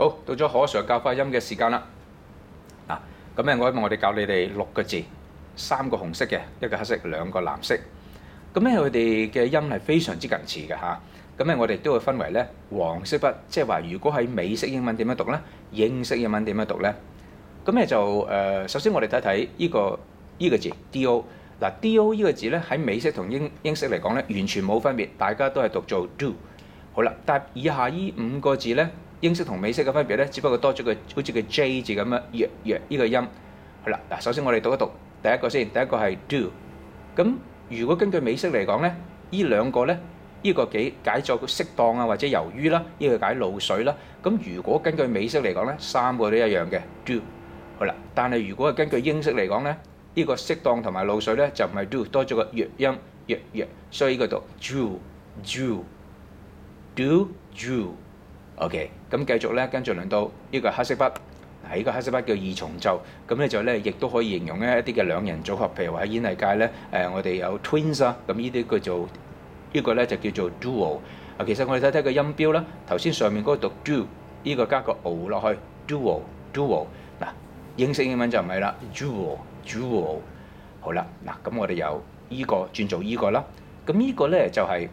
好，到咗可 Sir 教發音嘅時間啦。咁咧我哋教你哋6個字，3個紅色嘅，一個黑色，2個藍色。咁咧佢哋嘅音係非常之近似嘅嚇。咁咧我哋都會分為咧黃色筆，即係話如果喺美式英文點樣讀咧，英式英文點樣讀咧？咁咧就首先我哋睇睇呢個字 do。嗱 do 呢個字咧喺美式同英式嚟講咧完全冇分別，大家都係讀做 do。好啦，但係以下呢5個字咧，英式同美式嘅分別咧，只不過多咗個好似個 J 字咁樣，若呢個音。好啦，嗱，首先我哋讀一讀第一個先，第一個係 do。咁如果根據美式嚟講咧，呢2個咧，呢個解作適當啊或者由於啦，呢個解露水啦。咁如果根據美式嚟講咧，3個都一樣嘅 do。好啦，但係如果係根據英式嚟講咧，呢個適當同埋露水咧就唔係 do，多咗個弱音弱，所以呢個讀 drew。OK， 咁繼續咧，跟住輪到呢個黑色筆。嗱，呢個黑色筆叫二重奏，咁咧就咧亦都可以形容咧一啲嘅兩人組合，譬如話喺演藝界咧，我哋有 twins 啊，咁呢啲叫做呢個咧就叫做 duo。其實我哋睇睇個音標啦，頭先上面嗰個讀 do， 呢個加個 o 落去 duo。嗱，英式英文就唔係啦 duo。好啦，嗱咁我哋由呢個轉做呢個啦，咁呢個咧就係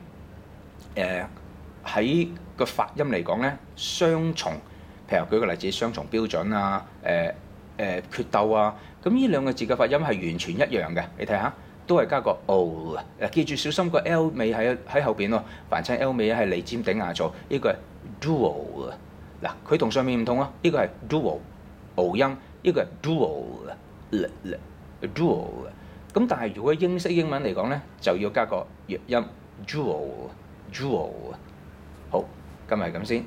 喺個發音嚟講咧雙重。譬如舉個例子，雙重標準啊，決鬥啊，咁呢2個字嘅發音係完全一樣嘅。你睇下，都係加個 o 嘅。記住小心個 L 尾喺後邊喎。凡親 L 尾係離尖頂下做，呢個係 duo 啊。嗱，佢同上面唔同啊。呢個係 duo，o 音，呢個係 duo。咁但係如果英式英文嚟講咧，就要加個弱音 duo。好，今日係咁先。